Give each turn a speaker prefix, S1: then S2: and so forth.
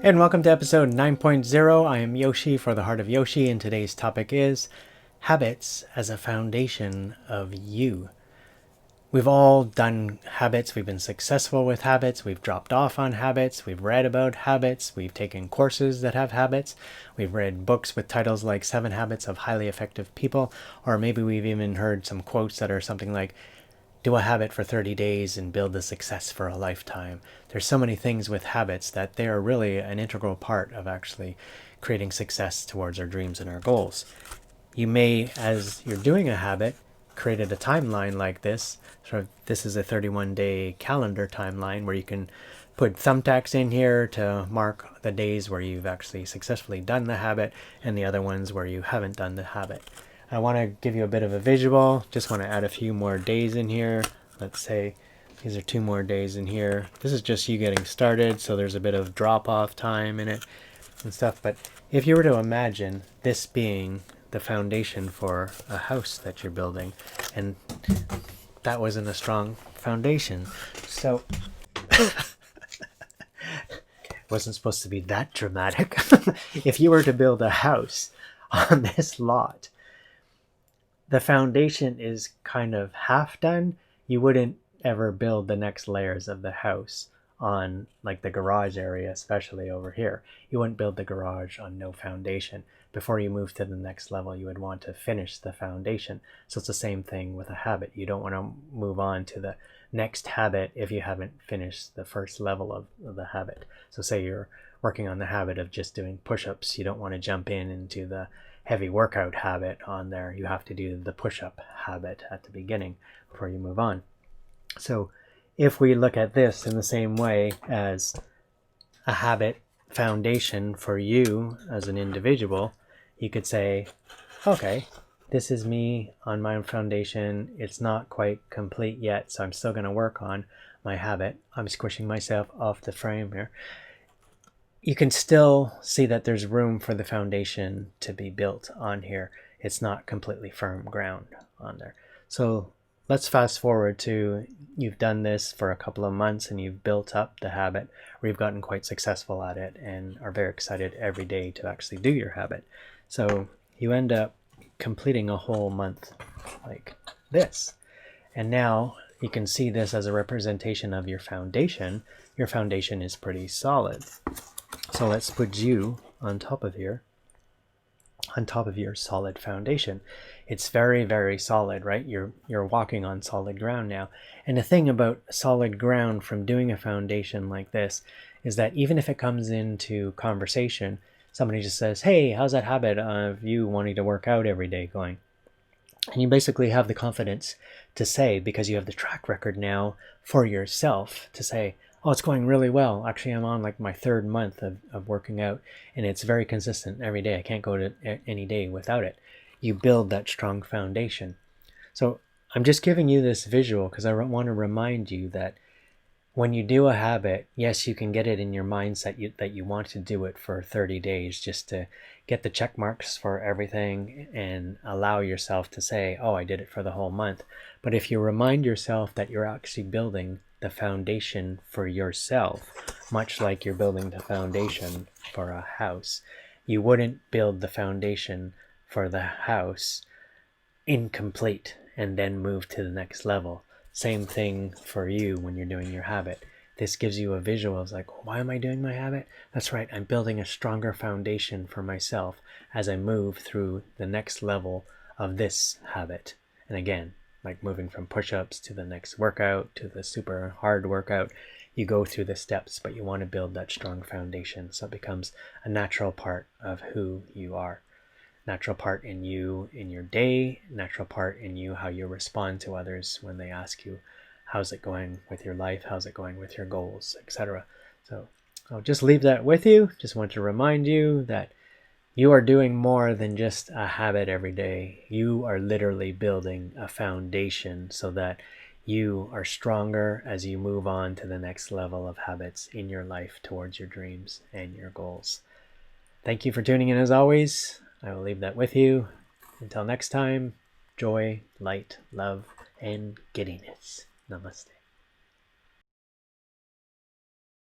S1: And welcome to episode 9.0. I am Yoshi for the Heart of Yoshi, and today's topic is habits as a foundation of you. We've all done habits, we've been successful with habits, we've dropped off on habits, we've read about habits, we've taken courses that have habits, we've read books with titles like 7 Habits of Highly Effective People, or maybe we've even heard some quotes that are something like, do a habit for 30 days and build a success for a lifetime. There's so many things with habits that they are really an integral part of actually creating success towards our dreams and our goals. You may, as you're doing a habit, created a timeline like this. So this is a 31-day calendar timeline where you can put thumbtacks in here to mark the days where you've actually successfully done the habit and the other ones where you haven't done the habit. I want to give you a bit of a visual. Just want to add a few more days in here. Let's say these are 2 more days in here. This is just you getting started, so there's a bit of drop-off time in it and stuff. But if you were to imagine this being the foundation for a house that you're building, and that wasn't a strong foundation, so wasn't supposed to be that dramatic. If you were to build a house on this lot, the foundation is kind of half done. You wouldn't ever build the next layers of the house on like the garage area, especially over here. You wouldn't build the garage on no foundation. Before you move to the next level, you would want to finish the foundation. So it's the same thing with a habit. You don't want to move on to the next habit if you haven't finished the first level of the habit. So say you're working on the habit of just doing push-ups. You don't want to jump into the heavy workout habit on there. You have to do the push-up habit at the beginning before you move on. So if we look at this in the same way as a habit foundation for you as an individual, you could say, okay, this is me on my own foundation. It's not quite complete yet, so I'm still going to work on my habit. I'm squishing myself off the frame here. You can still see that there's room for the foundation to be built on here. It's not completely firm ground on there. So let's fast forward to you've done this for a couple of months and you've built up the habit, or you've gotten quite successful at it and are very excited every day to actually do your habit. So you end up completing a whole month like this. And now you can see this as a representation of your foundation. Your foundation is pretty solid. So let's put you on top of your solid foundation. It's very, very solid, right? You're walking on solid ground now. And the thing about solid ground from doing a foundation like this is that even if it comes into conversation, somebody just says, hey, how's that habit of you wanting to work out every day going? And you basically have the confidence to say, because you have the track record now for yourself, to say, oh, it's going really well. Actually, I'm on like my 3rd month of working out, and it's very consistent every day. I can't go to any day without it. You build that strong foundation. So I'm just giving you this visual because I want to remind you that when you do a habit, yes, you can get it in your mindset that you want to do it for 30 days just to get the check marks for everything and allow yourself to say, oh, I did it for the whole month. But if you remind yourself that you're actually building the foundation for yourself, much like you're building the foundation for a house, you wouldn't build the foundation for the house incomplete and then move to the next level. Same thing for you when you're doing your habit. This gives you a visual of like, why am I doing my habit? That's right, I'm building a stronger foundation for myself as I move through the next level of this habit. And again, like moving from push-ups to the next workout to the super hard workout, you go through the steps, but you want to build that strong foundation so it becomes a natural part of who you are. Natural part in you in your day, natural part in you how you respond to others when they ask you, how's it going with your life, how's it going with your goals, etc. So I'll just leave that with you. Just want to remind you that you are doing more than just a habit every day. You are literally building a foundation so that you are stronger as you move on to the next level of habits in your life towards your dreams and your goals. Thank you for tuning in as always. I will leave that with you. Until next time, joy, light, love, and giddiness. Namaste.